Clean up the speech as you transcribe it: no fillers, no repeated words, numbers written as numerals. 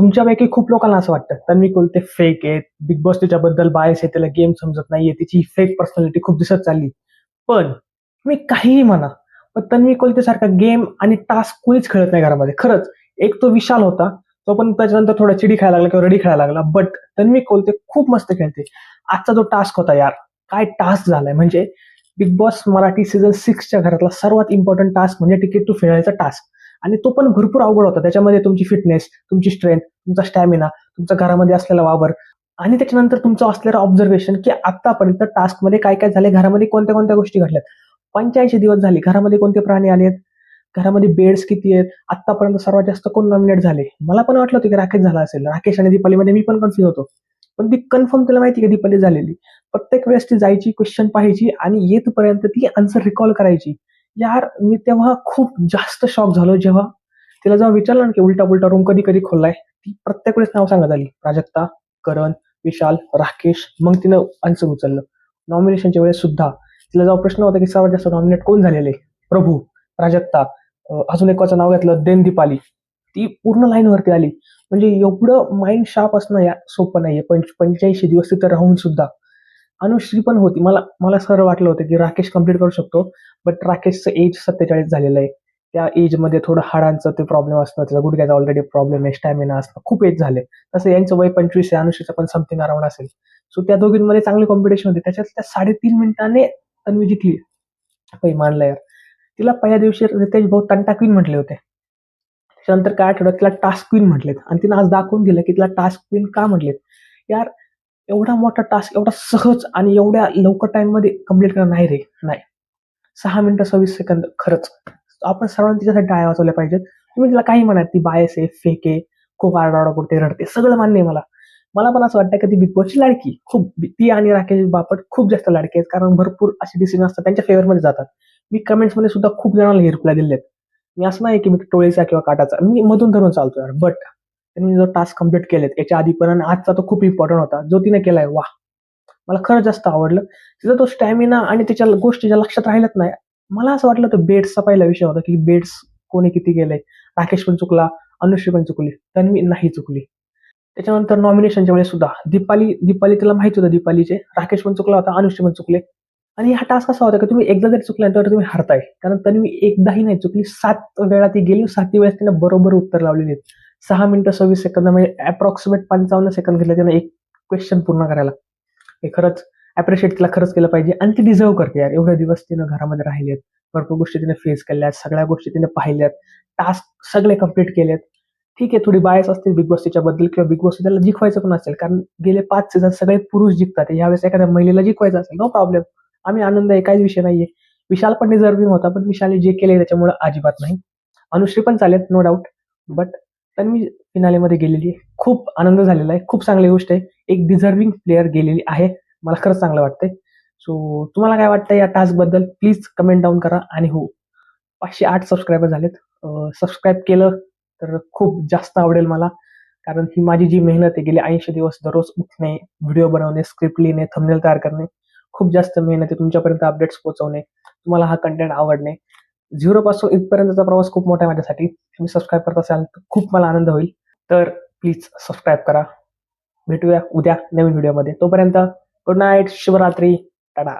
तुमच्यापैकी खूप लोकांना असं वाटतं तन्वी कोलते फेक आहेत, बिग बॉस तिच्याबद्दल बायस आहे, त्याला गेम समजत नाहीये, तिची फेक पर्सनॅलिटी खूप दिसत चालली. पण तुम्ही काहीही म्हणा, पण तन्वी कोलते सारखा गेम आणि टास्क कोणीच खेळत नाही घरामध्ये. खरंच, एक तो विशाल होता, तो पण त्याच्यानंतर थोडा चिडी खेळायला लागला किंवा रडी खेळायला लागला, बट तन्वी कोलते खूप मस्त खेळते. आजचा जो टास्क होता यार, काय टास्क झालाय म्हणजे बिग बॉस मराठी सीझन 6च्या घरातला सर्वात इम्पॉर्टंट टास्क म्हणजे तिकीट टू फिनालेचा टास्क. आणि तो पण भरपूर अवघड होता. त्याच्यामध्ये तुमची फिटनेस, तुमची स्ट्रेंथ, तुमचा स्टॅमिना, तुमचा घरामध्ये असलेला वावर आणि त्याच्यानंतर तुमचं असलेलं ऑब्झर्वेशन की आतापर्यंत टास्कमध्ये काय काय झाले, घरामध्ये कोणत्या कोणत्या गोष्टी घडल्यात. 85 दिवस झाले, घरामध्ये कोणते प्राणी आलेत, घरामध्ये बेड्स किती आहेत, आतापर्यंत सर्वात जास्त कोण नॉमिनेट झाले. मला पण वाटलं होतं की राकेश झाला असेल, राकेश आणि दीपालीमध्ये मी पण कन्फ्युज होतो. पण ती कन्फर्म तुला माहिती का दीपाली झालेली. प्रत्येक वेळेस ती जायची, क्वेश्चन पाहायची आणि येतपर्यंत ती आन्सर रिकॉल करायची. यार मी तेव्हा खूप जास्त शॉक झालो जेव्हा तिला जेव्हा विचारलं ना की उलटा उलटा रूम कधी कधी खोललाय, ती प्रत्येक वेळेस नाव सांगत आली, प्राजक्ता, करण, विशाल, राकेश. मग तिनं आन्सर उचललं. नॉमिनेशनच्या वेळेस सुद्धा तिला जेव्हा प्रश्न होता की सर्वात जास्त नॉमिनेट कोण झालेले, प्रभू, प्राजक्ता, अजून एकाचं नाव घेतलं देन दीपाली, ती पूर्ण लाईन वरती आली. म्हणजे एवढं माइंड शार्प असणं या सोपं नाहीये. 85 दिवस तिथं राहून सुद्धा. अनुश्री पण होती. मला मला खरं वाटलं होतं की राकेश कंप्लीट करू शकतो, बट राकेशचं एज 47 झालेलं आहे. त्या एजमध्ये थोडं हाडांचं ते प्रॉब्लेम असतं, त्याचा गुडघ्याचा ऑलरेडी प्रॉब्लेम आहे, स्टॅमिना असतं, खूप एज झाले. तसं यांचं वय 25 आहे, अनुश्रीचं पण समथिंग अराउंड असेल. सो त्या दोघींमध्ये चांगली कॉम्पिटिशन होती. त्याच्यात त्या 3.5 मिनिटाने तन्वी जिंकली. काही मानलं यार. तिला पहिल्या दिवशी रितेश भाऊ तंटा क्वीन म्हटले होते. त्याच्यानंतर काय आठवड्यात तिला टास्क क्वीन म्हटलेत आणि तिनं आज दाखवून दिलं की तिला टास्क क्वीन का म्हटलेत. यार एवढा मोठा टास्क एवढा सहज आणि एवढ्या लवकर टाइम मध्ये कम्प्लीट करणं नाही रे, नाही. 6 मिनिटं 26 सेकंद, खरंच आपण सर्वांनी तिच्यासाठी टाळ्या वाजवल्या पाहिजेत. तुम्ही तिला काही म्हणा, ती बायस आहे, फेक आहे, खूप आरडाओरडा करते, रडते, सगळं मान्य आहे मला. मला पण असं वाटतं की ती बिग बॉसची लाडकी खूप, ती आणि राकेश बापट खूप जास्त लाडके आहेत, कारण भरपूर असे डिसिजन असतात त्यांच्या फेवरमध्ये जातात. मी कमेंट्स मध्ये सुद्धा खूप जणांना रिप्लाय दिलेत. मी असं नाही की मी टोळीचा किंवा काटाचा, मी मधून धरून चालतो यार. बट त्यांनी जो टास्क कम्प्लीट केलेत याच्या आधी पण आणि आजचा तो खूप इम्पॉर्टंट होता जो तिने केलाय, वा, मला खरंच जास्त आवडलं. तिचा तो स्टॅमिना आणि त्याच्या गोष्टी ज्या लक्षात राहिल्यात नाही. मला असं वाटलं तर बेड्सचा पहिला विषय होता की बेड्स कोणी किती गेले. राकेश पण चुकला, अनुश्री पण चुकली, तन्वी नाही चुकली. त्याच्यानंतर नॉमिनेशनच्या वेळेस सुद्धा दीपाली तिला माहिती होतं दीपालीचे, राकेश पण चुकला होता, अनुश्री पण चुकले. आणि हा टास्क असा होता की तुम्ही एकदा जरी चुकला तर तुम्ही हरताय, कारण तन्वी एकदाही नाही चुकली, 7 वेळा ती गेली, 7 वेळेस तिने बरोबर उत्तर लावलेली आहेत. 6 मिनिटं 26 सेकंद म्हणजे अप्रॉक्सिमेट 55 सेकंद घेतले तिने एक क्वेश्चन पूर्ण करायला. हे खरंच अप्रिशिएट तिला खरंच केलं पाहिजे आणि ती डिझर्व करते यार. एवढे दिवस तिनं घरामध्ये राहिलेत, भरपूर गोष्टी तिने फेस केल्यात, सगळ्या गोष्टी तिने पाहिल्यात, टास्क सगळे कम्प्लीट केलेत. ठीक आहे, थोडी बायस असते बिग बॉस तिच्याबद्दल किंवा बिग बॉस त्याला जिंकवायचं पण असेल, कारण गेले 5 सीझन सगळे पुरुष जिंकतात. यावेळेस एखाद्या महिलेला जिंकवायचं असेल, नो प्रॉब्लेम, आम्ही आनंद आहे, काहीच विषय नाहीये. विशाल पण डिझर्विंग होता, पण विशालने जे केले त्याच्यामुळे अजिबात नाही. अनुश्री पण चालेल, नो डाऊट, बट तन्वी फिनालेमध्ये गेलेली आहे, खूप आनंद झालेला आहे, खूप चांगली गोष्ट आहे. एक डिझर्विंग प्लेअर गेलेली आहे, मला खरंच चांगलं वाटतंय. सो तुम्हाला काय वाटतं या टास्क बद्दल, प्लीज कमेंट डाऊन करा. आणि हो, 508 सबस्क्रायबर झालेत. सबस्क्राईब केलं तर खूप जास्त आवडेल मला, कारण ही माझी जी मेहनत आहे गेली 80 दिवस, दररोज उठणे, व्हिडिओ बनवणे, स्क्रिप्ट लिहिणे, थंबनेल तयार करणे, खूप जास्त मेहनत आहे तुमच्यापर्यंत अपडेट्स पोहोचवणे, तुम्हाला हा कंटेंट आवडणे. 0 पासून इथपर्यंतचा प्रवास खूप मोठा आहे माझ्यासाठी. तुम्ही सबस्क्राईब करत असाल तर खूप मला आनंद होईल. तर प्लीज सबस्क्राईब करा. भेटूया उद्या नवीन व्हिडिओमध्ये. तोपर्यंत गुड नाईट, शुभरात्री, टाटा.